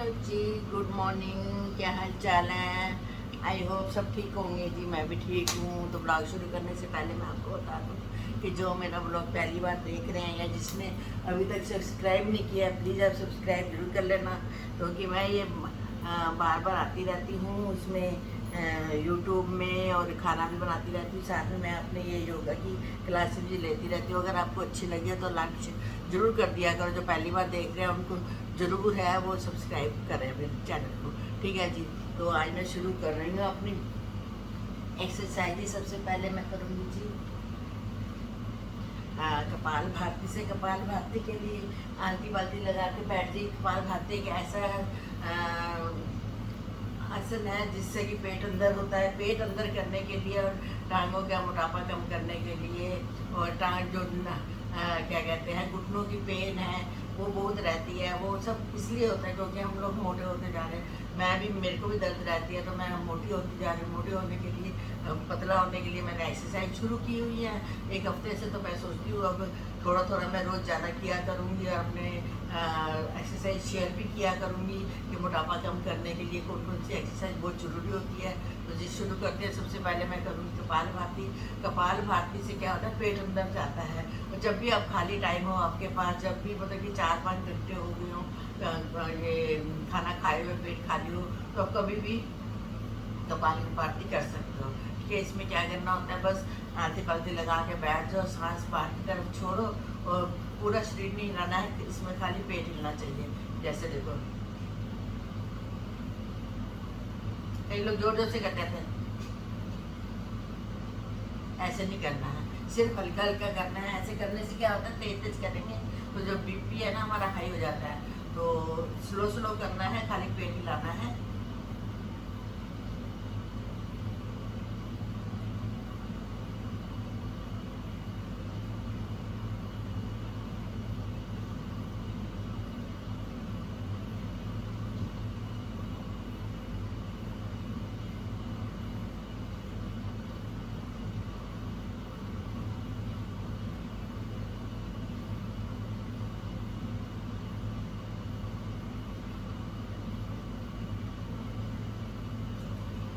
Hello जी, good morning. क्या हाल चाल है? आई होप सब ठीक होंगे जी। मैं भी ठीक हूँ। तो ब्लॉग शुरू करने से पहले मैं आपको बता दूँ कि जो मेरा ब्लॉग पहली बार देख रहे हैं या जिसने अभी तक सब्सक्राइब नहीं किया, प्लीज़ आप सब्सक्राइब जरूर कर लेना, क्योंकि मैं ये बार बार आती रहती हूँ उसमें यूट्यूब में, और खाना भी बनाती रहती हूँ, साथ में मैं अपने ये योगा की क्लासेस भी लेती रहती हूँ। अगर आपको अच्छी लगे तो लाइक जरूर कर दिया करो। जो पहली बार देख रहे हैं उनको जरूर है वो सब्सक्राइब करें मेरे चैनल को, ठीक है जी। तो आज मैं शुरू कर रही हूँ अपनी एक्सरसाइज। सबसे पहले मैं करूँगी जी कपाल भाती से। कपाल भाती के लिए आलती बाल्टी लगा के बैठ जाइए। कपाल भाती एक ऐसा आसन है जिससे कि पेट अंदर होता है। पेट अंदर करने के लिए और टांगों का मोटापा कम करने के लिए, और टांग जो क्या कहते हैं घुटनों की पेन है वो बहुत रहती है। वो सब इसलिए होता है क्योंकि हम लोग मोटे होते जा रहे हैं। मैं भी, मेरे को भी दर्द रहती है, तो मैं मोटी होती जा रही हूँ। मोटी होने के लिए, पतला होने के लिए मैंने एक्सरसाइज शुरू की हुई है एक हफ्ते से। तो मैं सोचती हूँ अब थोड़ा थोड़ा मैं रोज़ ज़्यादा किया करूँगी, और अपने एक्सरसाइज शेयर भी किया करूँगी कि मोटापा कम करने के लिए कौन कौन सी एक्सरसाइज बहुत ज़रूरी होती है। तो जिस शुरू करते हैं, सबसे पहले मैं करूँगी कपाल भाती। कपाल भाती से क्या होता है, पेट अंदर जाता है। और जब भी आप खाली टाइम हो आपके पास, जब भी मतलब कि 4-5 घंटे हो गए हों ये खाना खाए हुए, पेट खाली हो, तो आप कभी भी कपाल भाती कर सकते हो, ठीक है। इसमें क्या करना होता है, बस आधी पालती लगा के बैठ जाओ, सांस बाहर की तरफ छोड़ो, और पूरा शरीर नहीं हिलाना है, इसमें खाली पेट हिलना चाहिए। जैसे देखो, कई लोग जोर जोर से करते थे, ऐसे नहीं करना है, सिर्फ हल्का हल्का करना है। ऐसे करने से क्या होता है, तेज तेज करेंगे तो जो बीपी है ना हमारा हाई हो जाता है। तो स्लो स्लो करना है, खाली पेट हिलाना है।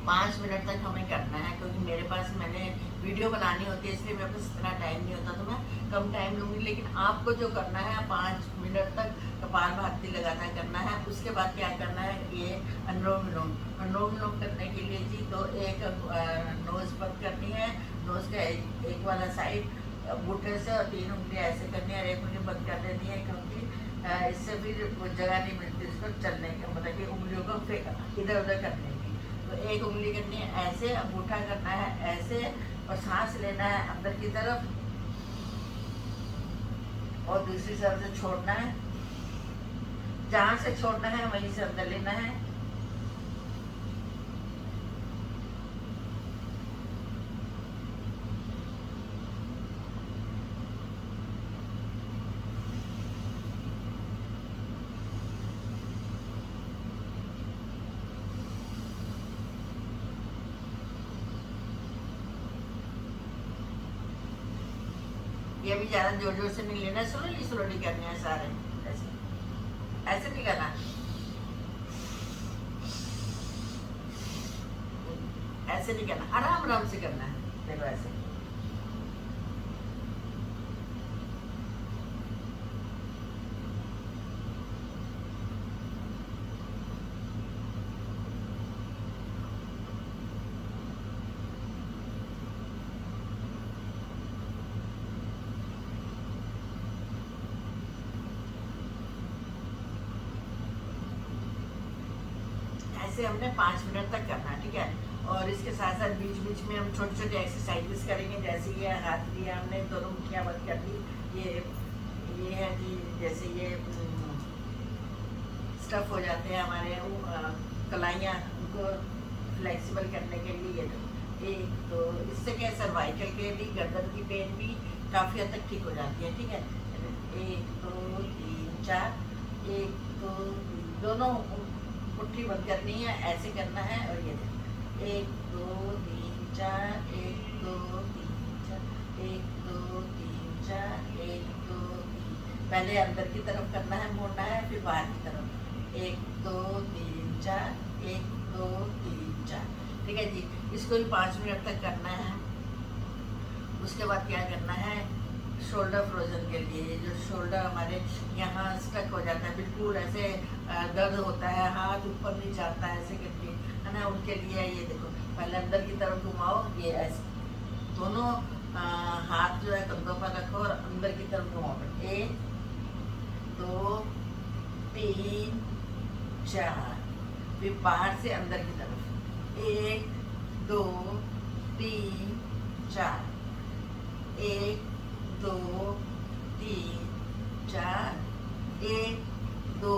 5 मिनट तक हमें करना है, क्योंकि मेरे पास, मैंने वीडियो बनानी होती है, इसलिए मेरे पास इतना टाइम नहीं होता, तो मैं कम टाइम लूँगी। लेकिन आपको जो करना है 5 मिनट तक कपाल भाती लगातार करना है। उसके बाद क्या करना है, ये अनुलोम विलोम। अनुलोम विलोम करने के लिए जी, तो एक नोज बंद करनी है, नोज का एक वाला साइड अंगूठे से, और 3 उंगलियाँ ऐसे करनी है, और एक उंगली बंद कर देनी है, क्योंकि इससे फिर जगह नहीं मिलती इसको चलने का, मतलब कि उंगलियों को इधर उधर करने की। तो एक उंगली करनी है ऐसे, अंगूठा करना है ऐसे, और सांस लेना है अंदर की तरफ, और दूसरी तरफ से छोड़ना है। जहां से छोड़ना है वहीं से अंदर लेना है। ये भी ज्यादा जोर जोर से नहीं लेना, स्लोली स्लोली करने हैं सारे। ऐसे ऐसे नहीं करना, ऐसे नहीं करना, आराम आराम से करना है। देखो ऐसे। ऐसे हमने 5 मिनट तक करना है, ठीक है। और इसके साथ साथ बीच बीच में हम छोटे छोटे एक्सरसाइजेस करेंगे। जैसे ये हाथ दिया हमने, दोनों मुठ्ठियाँ बंद कर दी। ये है कि जैसे ये स्टफ हो जाते हैं हमारे कलाइयाँ, उनको फ्लेक्सिबल करने के लिए। एक तो इससे क्या, सर्वाइकल के लिए गर्दन की पेन भी काफ़ी हद तक ठीक हो जाती है, ठीक है। 1 2 3 4, 1 2 दोनों मुट्ठी बंद करनी है, ऐसे करना है। और ये 1 2 3 4, 1 2 3 4, 1 2 3 4, 1 2 3। पहले अंदर की तरफ करना है, मोड़ना है, फिर बाहर की तरफ। 1 2 3 4, 1 2 3 4। ठीक है जी, इसको भी 5 मिनट तक करना है। उसके बाद क्या करना है, शोल्डर फ्रोजन के लिए, ये जो शोल्डर हमारे यहाँ स्टक हो जाता है, बिल्कुल ऐसे दर्द होता है, हाथ ऊपर नहीं जाता है ऐसे करके, है ना, उनके लिए ये देखो, पहले अंदर की तरफ घुमाओ, ये ऐसे दोनों हाथ जो है कंधों पर रखो और अंदर की तरफ घुमाओ। 1 2 3 4, फिर बाहर से अंदर की तरफ 1 2 3 4, 1 2 3 4, 1 2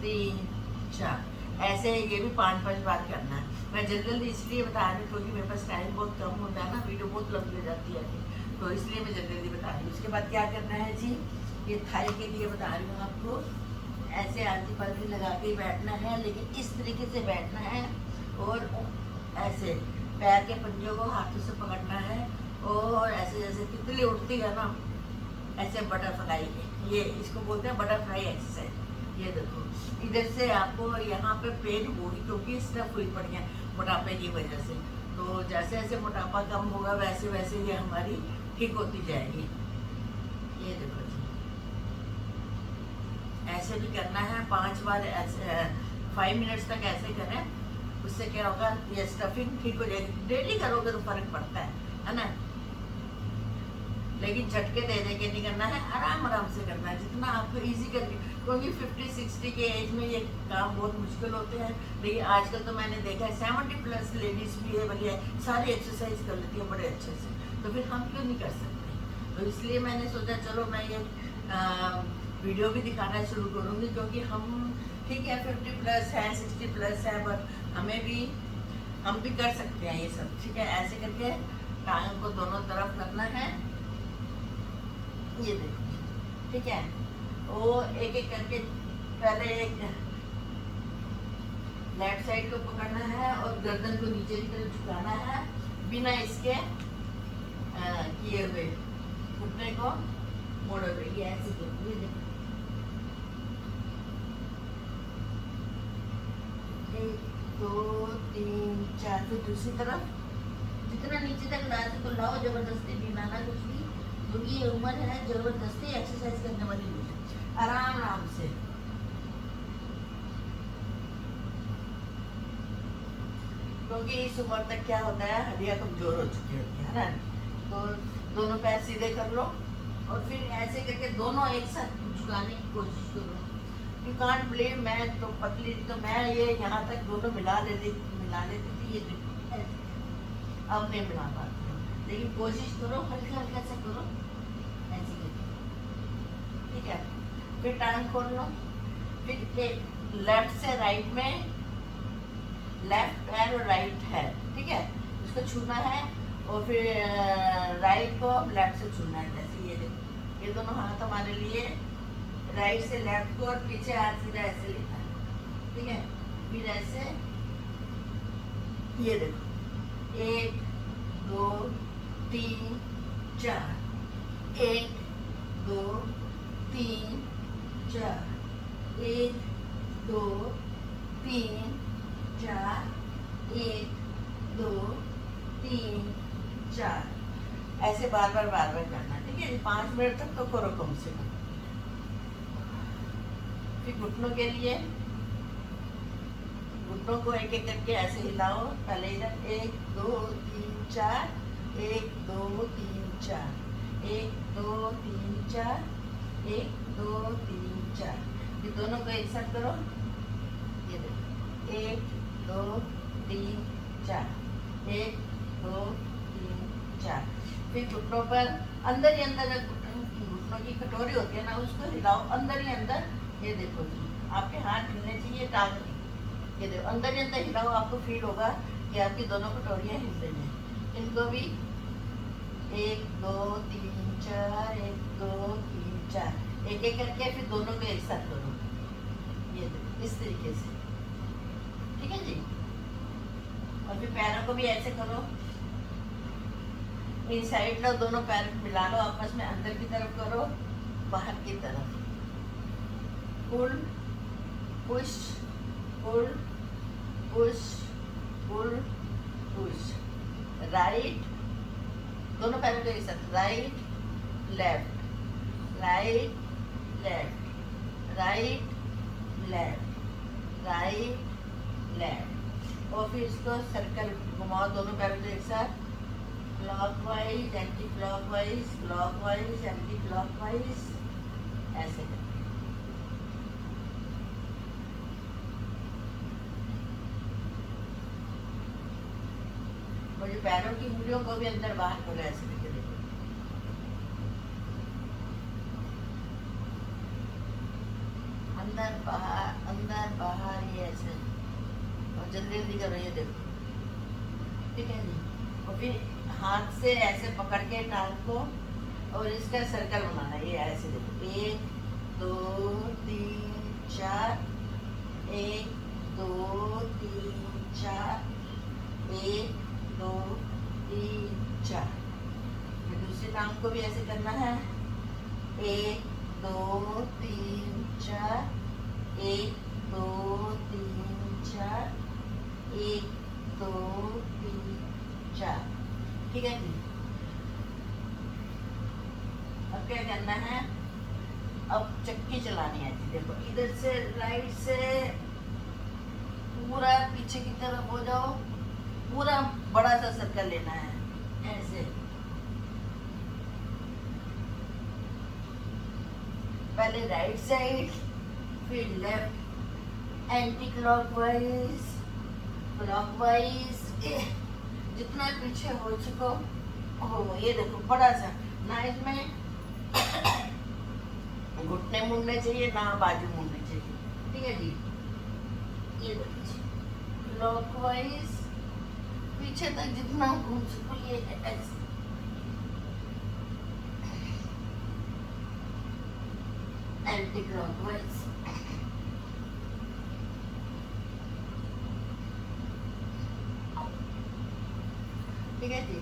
3 4। ऐसे ये भी 5-5 बार करना है। मैं जल्दी इसलिए बता रही हूँ क्योंकि मेरे पास टाइम बहुत कम होता है ना, वीडियो बहुत लंबी हो जाती है, तो इसलिए मैं जल्दी बता रही हूँ। उसके बाद क्या करना है जी, ये थाई के लिए बता रही हूँ आपको। ऐसे आलती पलटी लगा के बैठना है, लेकिन इस तरीके से बैठना है और ऐसे पैर के पंजों को हाथों से पकड़ना है और ऐसे जैसे तितली उड़ती है ना, ऐसे बटरफ्लाई के, ये इसको बोलते हैं बटरफ्लाई एक्सरसाइज। ये देखो, इधर से आपको यहाँ पे पेन होगी क्योंकि स्टफ हुई पड़ी है मोटापे की वजह से, तो जैसे जैसे मोटापा कम होगा वैसे वैसे ये हमारी ठीक होती जाएगी। ये देखो जी, ऐसे भी करना है 5 बार, ऐसे 5 मिनट्स तक ऐसे करें। उससे क्या होगा, ये स्टफिंग ठीक हो जाएगी। डेली करोगे तो फर्क पड़ता है ना, लेकिन झटके दे दे के नहीं करना है, आराम आराम से करना है, जितना आपको इजी करके, क्योंकि 50-60 के एज में ये काम बहुत मुश्किल होते हैं। लेकिन आजकल तो मैंने देखा है 70+ लेडीज भी है, बढ़िया सारी एक्सरसाइज कर लेती है बड़े अच्छे से, तो फिर हम क्यों नहीं कर सकते। तो इसलिए मैंने सोचा चलो मैं ये वीडियो भी दिखाना शुरू करूँगी, क्योंकि हम ठीक है 50+ है, 60+ है, बट हम भी कर सकते हैं ये सब। ठीक है, ऐसे करके टांग को दोनों तरफ करना है, ये देखो, ठीक है। वो एक एक करके पहले एक लेफ्ट साइड को पकड़ना है और गर्दन को नीचे की तरफ झुकाना है, बिना इसके किए हुए घुटने को मोड़े हुए, ये ऐसे करो, ये देखो, 1 2 3 4, फिर दूसरी तरफ जितना नीचे तक ला सको लाओ, जबरदस्ती भी लाना कुछ भी, क्योंकि ये उम्र है जबरदस्ती एक्सरसाइज करने वाली नहीं है, आराम आराम से। क्योंकि इस उम्र तक क्या होता है, हड्डियां कमजोर हो चुकी होती है ना, तो दोनों पैर सीधे कर लो और फिर ऐसे करके दोनों एक साथ झुकाने की कोशिश करो। यू कांट बिलीव, मैं तो पतली, तो मैं ये यहाँ तक दोनों मिला लेती थी, ये अब नहीं मिला पाती हूँ, लेकिन कोशिश करो, हल्का हल्का से करो, ऐसे करके, ठीक है। फिर टांग खोल लो, फिर लेफ्ट से राइट में, लेफ्ट पैर और राइट है, ठीक है, उसको छूना है और फिर राइट को लेफ्ट से छूना है। जैसे ये देखो, ये दोनों हाथ हमारे लिए राइट से लेफ्ट को और पीछे हाथ सीधा ऐसे लेना है, ठीक है। फिर ऐसे ये देखो, 1 2 3 4, 1 2 3 4, 1 2 3 4, 1 2 3 4, ऐसे बार बार करना, ठीक है। 5 मिनट तक तो करो कम से कम। फिर घुटनों के लिए, घुटनों को एक एक करके ऐसे हिलाओ, पहले इधर 1 2 3 4, 1 2 3 4, 1 2 3 4, 1 2 3 4, ये दोनों को एक साथ करो, ये देखो, 1 2 3 4, 1 2 3 4। फिर घुटनों पर अंदर ही अंदर, घुटनों की कटोरी होती है ना, उसको हिलाओ अंदर ही अंदर, ये देखो जी, आपके हाथ हिलने चाहिए टांग, ये देखो अंदर ही अंदर हिलाओ, आपको फील होगा कि आपकी दोनों कटोरियाँ हिल रही हैं। इनको भी 1 2 3 4, 1 2 3 4, एक एक करके फिर दोनों को एक साथ करो, ये देखो इस तरीके से, ठीक है जी। और फिर पैरों को भी ऐसे करो, इन साइड लो, दोनों पैर मिला लो आपस में, अंदर की तरफ करो, बाहर की तरफ, pull push pull push pull push, right, दोनों पैरों के साथ, right left right left right left right left. और फिर इसको सर्कल घुमाओ दोनों पैरों के एक साथ, clockwise anti clockwise, clockwise anti clockwise, ऐसे करके। मुझे पैरों की उंगलियों को भी अंदर बाहर करो, ऐसे करके देखो। अंदर बाहर, ये ऐसे, और जल्दी जल्दी करो, ये देखो, ठीक है जी। और फिर हाथ से ऐसे पकड़ के टांग को और इसका सर्कल बनाना है, ये ऐसे देखो, 1 2 3 4, 1 2 3 4, 1 2 3 4। फिर दूसरी टांग को भी ऐसे करना है, 1 2 3 4, 1 2 3 4, 1 2 3 4, ठीक है जी। अब क्या करना है, अब चक्की चलानी है जी। देखो इधर से राइट से पूरा पीछे की तरफ हो जाओ, पूरा बड़ा सा सर्कल लेना है, ऐसे। पहले राइट साइड, फिर लेफ्ट, एंटी क्लॉकवाइज, क्लॉकवाइज, जितना पीछे हो चुको हो। ये देखो बड़ा सा ना, इसमें घुटने मुड़ने चाहिए ना बाजू मुड़ने चाहिए, ठीक है जी। ये देखो क्लॉकवाइज, पीछे तक जितना घूम सको, ये ऐसे। एंटी क्लॉकवाइज, ठीक है जी।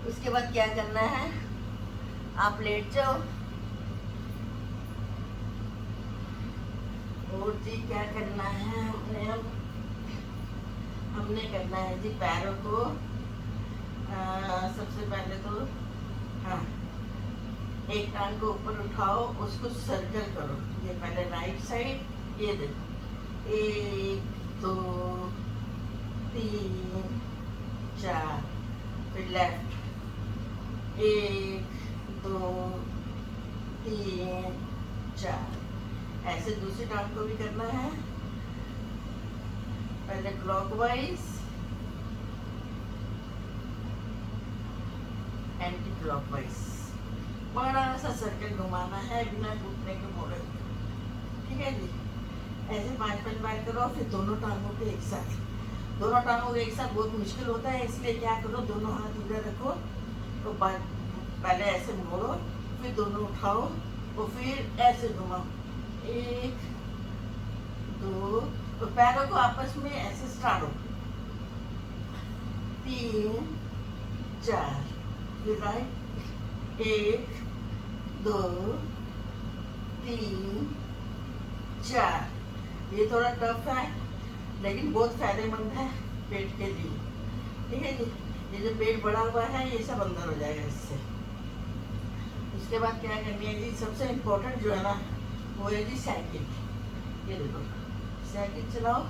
उसके बाद क्या करना है, आप लेट जाओ और जी क्या करना है, हमने करना है जी पैरों को सबसे पहले तो, हाँ, एक टांग को ऊपर उठाओ, उसको सर्कल करो। ये पहले राइट साइड, ये देखो, 1 2 3 4, फिर लेफ्ट, 1 2 3 4। ऐसे दूसरी टांग को भी करना है, पहले क्लॉकवाइज, एंटी क्लॉकवाइज, बड़ा सा सर्कल घुमाना है बिना घुटने के मोड़े, ठीक है जी। ऐसे 5-5 बार करो, फिर दोनों टांगों के एक साथ। दोनों टांगों के एक साथ बहुत मुश्किल होता है, इसलिए क्या करो, दोनों हाथ इधर रखो, तो पहले ऐसे मोड़ो, फिर दोनों उठाओ और फिर ऐसे घुमाओ, 1 2, तो पैरों को आपस में ऐसे स्टार्ट हो, 3 4, फिर राइट, 1 2 3 4। ये थोड़ा टफ है लेकिन बहुत फायदेमंद है पेट के लिए, ठीक है जी। ये जो पेट बड़ा हुआ है ये सब अंदर हो जाएगा इससे। उसके बाद क्या करनी है जी, सबसे इम्पोर्टेंट जो है ना, वो है जी साइकिल। ये देखो साइकिल चलाओ,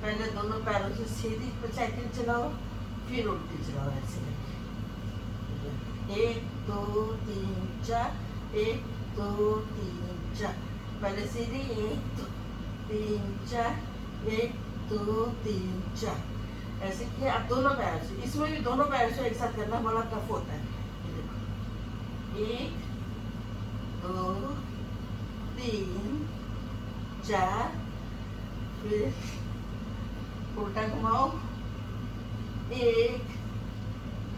पहले दोनों पैरों से सीधी पर साइकिल चलाओ, फिर उल्टी चलाओ, ऐसे करके 1 2 3 4, 1 2 3 4। पहले सीधी 1 2 3 4, 1 2 3 4, ऐसे किया। अब दोनों पैरों से, इसमें भी दोनों पैरों से एक साथ करना बड़ा टफ होता है। ये देखो 1 2 3 4, फिर उल्टा घुमाओ, 1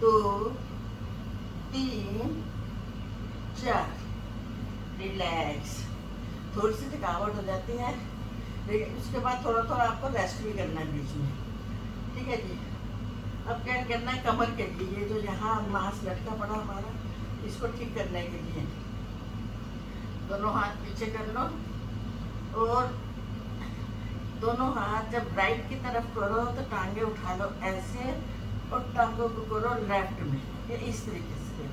2 3 4, रिलैक्स। थोड़ी सी थकावट हो जाती है लेकिन उसके बाद थोड़ा थोड़ा आपको रेस्ट भी करना है बीच में, ठीक है जी। अब क्या करना है, कमर के लिए जो यहाँ मांस लटका पड़ा हमारा, इसको ठीक करने के लिए दोनों हाथ पीछे कर लो और दोनों हाथ जब राइट की तरफ करो तो टांगे उठा लो ऐसे, और टांगों को करो लेफ्ट में, ये इस तरीके से।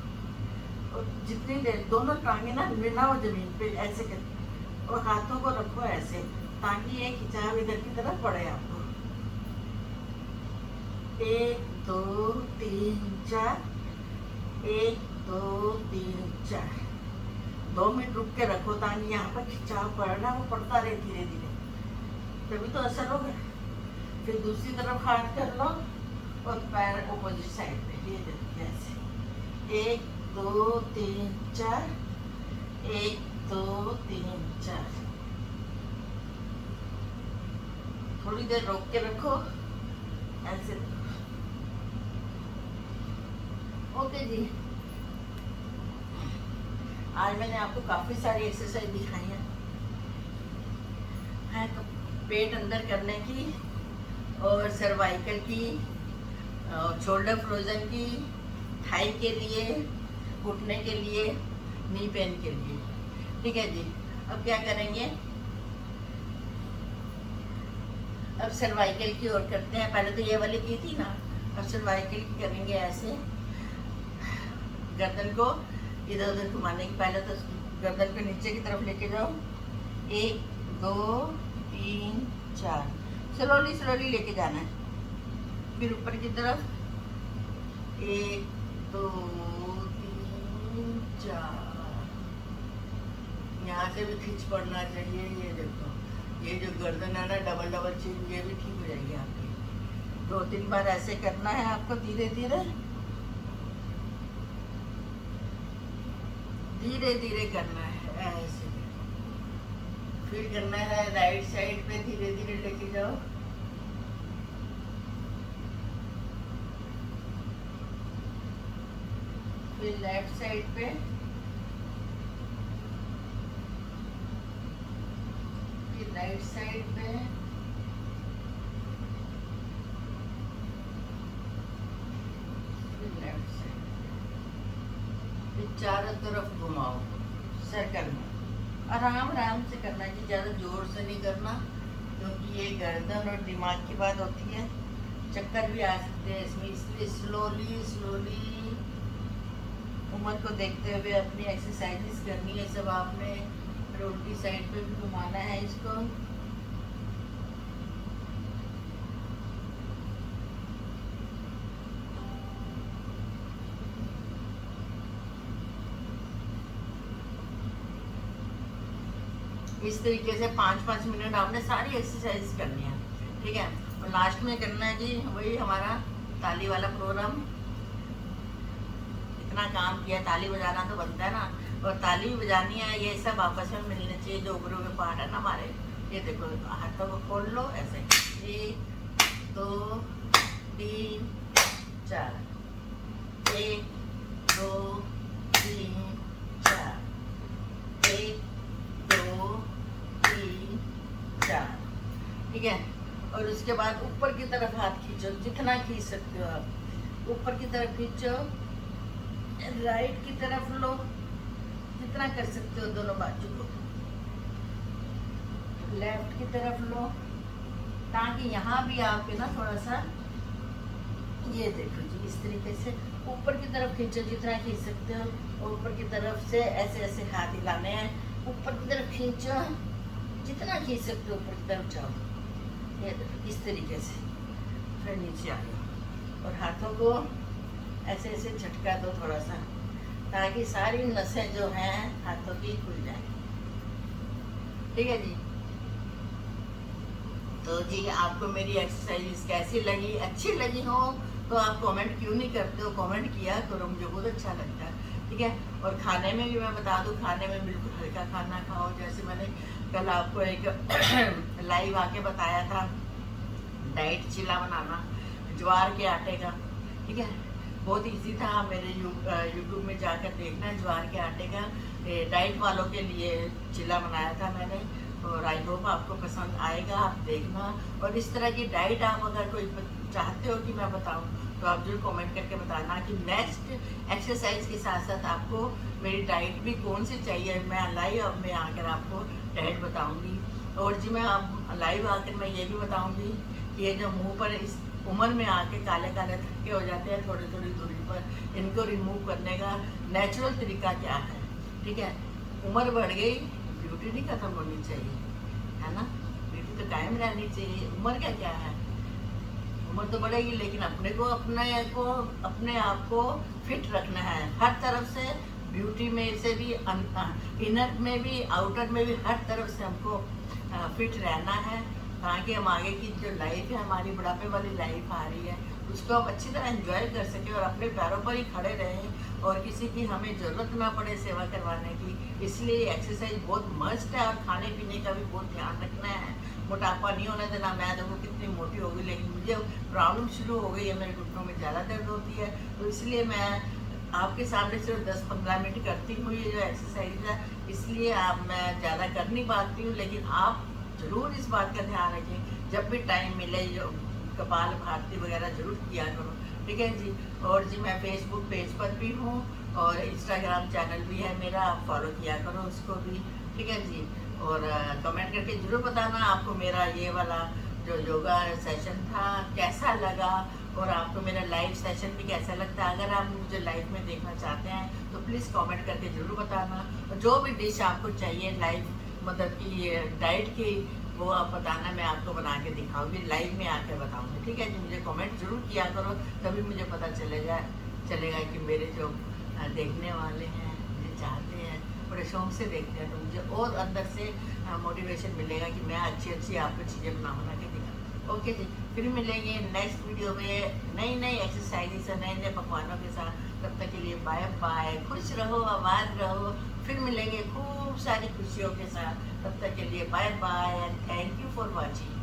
और जितनी देर दोनों टांगे ना मिलाओ जमीन पे ऐसे कर, और हाथों को रखो ऐसे, ताकि ये खिंचाव इधर की तरफ पड़े आपको। 1 2 3 4, 1 2 3 4। 2 मिनट रुक के रखो ताकि यहाँ पर खिंचाव पड़ रहा है वो पड़ता रहे धीरे धीरे, तभी तो असर होगा। फिर दूसरी तरफ हाथ कर लो और पैर अपोजिट साइड पे, ये देखिए ऐसे 1 2 3 4, 1 2 3 4। थोड़ी देर रोक के रखो ऐसे। ओके जी, आज मैंने आपको काफ़ी सारी एक्सरसाइज दिखाई है पेट अंदर करने की, और सर्वाइकल की, और शोल्डर फ्रोजन की, थाई के लिए, घुटने के लिए, नी पेन के लिए। ठीक है जी, अब क्या करेंगे, अब सर्वाइकल की ओर करते हैं। पहले तो ये वाली की थी ना, अब सर्वाइकल की करेंगे ऐसे। गर्दन को इधर उधर घुमाने की, पहले तो गर्दन को नीचे की तरफ लेके जाओ, 1 2 3 4, स्लोली स्लोली लेके जाना है। फिर ऊपर की तरफ 1 2 3 4, यहाँ से भी खींच पड़ना चाहिए। ये देखो, ये जो गर्दन है ना डबल डबल चीज, ये भी ठीक हो जाएगी आपकी। 2-3 बार ऐसे करना है आपको, धीरे धीरे धीरे धीरे करना है ऐसे। फिर करना है राइट साइड पे, धीरे धीरे लेके जाओ, फिर लेफ्ट साइड पे, फिर राइट साइड पे, फिर लेफ्ट साइड, फिर चारों तरफ घुमाओ सर्कल में। आराम आराम से करना है, ज़्यादा जोर से नहीं करना, क्योंकि ये गर्दन और दिमाग की बात होती है, चक्कर भी आ सकते हैं इसमें। इसलिए स्लोली स्लोली उम्र को देखते हुए अपनी एक्सरसाइजेस करनी है सब आपने। और उल्टी साइड पे भी घुमाना है इसको। इस तरीके से 5-5 मिनट आपने सारी एक्सरसाइज करनी है। ठीक है, और लास्ट में करना है जी वही हमारा ताली वाला प्रोग्राम। इतना काम किया, ताली बजाना तो बनता है ना, और ताली भी बजानी है, ये सब आपस में मिलने चाहिए जो गुरु के पार्ट है ना हमारे। ये देखो, हाथों को खोल लो ऐसे, 1 2 3 4, 1 2 3 4, 1 2 3 4। ठीक है, और उसके बाद ऊपर की तरफ हाथ खींचो, जितना खींच सकते हो आप। ऊपर की तरफ खींचो, राइट की तरफ लो, जितना कर सकते हो दोनों बाजू को, लेफ्ट की तरफ लो, ताकि यहाँ भी आपके ना थोड़ा सा, ये देखो जी इस तरीके से ऊपर की तरफ खींचो, जितना खींच सकते हो। और ऊपर की तरफ से ऐसे ऐसे हाथ हिलाने हैं, ऊपर की तरफ खींचो, जितना खींच सकते हो ऊपर की तरफ जाओ। ये देखो इस तरीके से, फिर नीचे आ जाओ और हाथों को ऐसे ऐसे झटका दो थोड़ा सा, ताकि सारी नसें जो हैं हाथों की खुल जाए। ठीक है जी, तो जी आपको मेरी एक्सरसाइज कैसी लगी, अच्छी लगी हो तो आप कमेंट क्यों नहीं करते हो? कमेंट किया करो, मुझे बहुत अच्छा लगता है। ठीक है, और खाने में भी मैं बता दूं, खाने में बिल्कुल हल्का खाना खाओ। जैसे मैंने कल आपको एक लाइव आके बताया था डाइट चिला बनाना ज्वार के आटे का। ठीक है, बहुत इजी था, मेरे यूट्यूब में जाकर देखना, ज्वार के आटे का डाइट वालों के लिए चिला बनाया था मैंने, और आई होप आपको पसंद आएगा, आप देखना। और इस तरह की डाइट आप अगर कोई चाहते हो कि मैं बताऊं तो आप जरूर कमेंट करके बताना कि नेक्स्ट एक्सरसाइज के साथ साथ आपको मेरी डाइट भी कौन सी चाहिए। मैं लाइव अब मैं आकर आपको डाइट बताऊंगी। और जी मैं अब लाइव आकर मैं ये भी बताऊंगी कि ये जो मुंह पर इस उम्र में आके काले काले थक्के हो जाते हैं थोड़ी थोड़ी दूरी पर, इनको रिमूव करने का नेचुरल तरीका क्या है। ठीक है, उम्र बढ़ गई, ब्यूटी नहीं खत्म होनी चाहिए, है ना। ब्यूटी तो कायम रहनी चाहिए। उम्र का क्या है, उम्र तो बढ़ेगी लेकिन अपने आप को फिट रखना है हर तरफ से। ब्यूटी में से भी इनर में भी आउटर में भी हर तरफ से हमको फिट रहना है, ताकि हम आगे की जो लाइफ है हमारी बुढ़ापे वाली लाइफ आ रही है उसको हम अच्छी तरह एंजॉय कर सकें और अपने पैरों पर ही खड़े रहें और किसी की हमें ज़रूरत ना पड़े सेवा करवाने की। इसलिए एक्सरसाइज बहुत मस्ट है और खाने पीने का भी बहुत ध्यान रखना है। मोटापा नहीं होने देना। मैं देखो कितनी मोटी हो गई लेकिन मुझे प्रॉब्लम शुरू हो गई है, मेरे घुटनों में ज़्यादा दर्द होती है, तो इसलिए मैं आपके सामने सिर्फ 10-15 मिनट करती हूँ ये जो एक्सरसाइज है। इसलिए मैं ज़्यादा कर नहीं पाती हूँ, लेकिन आप ज़रूर इस बात का ध्यान रखें, जब भी टाइम मिले जो कपाल भारती वगैरह ज़रूर किया करो। ठीक है जी। और जी मैं फेसबुक पेज पर भी हूँ और इंस्टाग्राम चैनल भी है मेरा, आप फॉलो किया करो उसको भी। ठीक है जी। और कमेंट करके ज़रूर बताना आपको मेरा ये वाला जो योगा सेशन था कैसा लगा और आपको मेरा लाइव सेशन भी कैसा लगता है। अगर आप मुझे लाइव में देखना चाहते हैं तो प्लीज़ कमेंट करके ज़रूर बताना। और जो भी डिश आपको चाहिए लाइव मतलब कि डाइट की, वो आप बताना, मैं आपको बना के दिखाऊंगी, लाइव में आकर बताऊंगी। ठीक है जी। मुझे कमेंट जरूर किया करो, तभी मुझे पता चलेगा कि मेरे जो देखने वाले हैं, मुझे चाहते हैं, बड़े शौक से देखते हैं, तो मुझे और अंदर से मोटिवेशन मिलेगा कि मैं अच्छी अच्छी आपको चीज़ें बना के दिखाऊँ। ओके जी। फिर मिलेंगे नेक्स्ट वीडियो में नई नई एक्सरसाइजेस और नए नए पकवानों के साथ। तब तक के लिए बाय बाय, खुश रहो, आबाद रहो। फिर मिलेंगे खूब सारी खुशियों के साथ। तब तक के लिए bye bye and thank you for watching.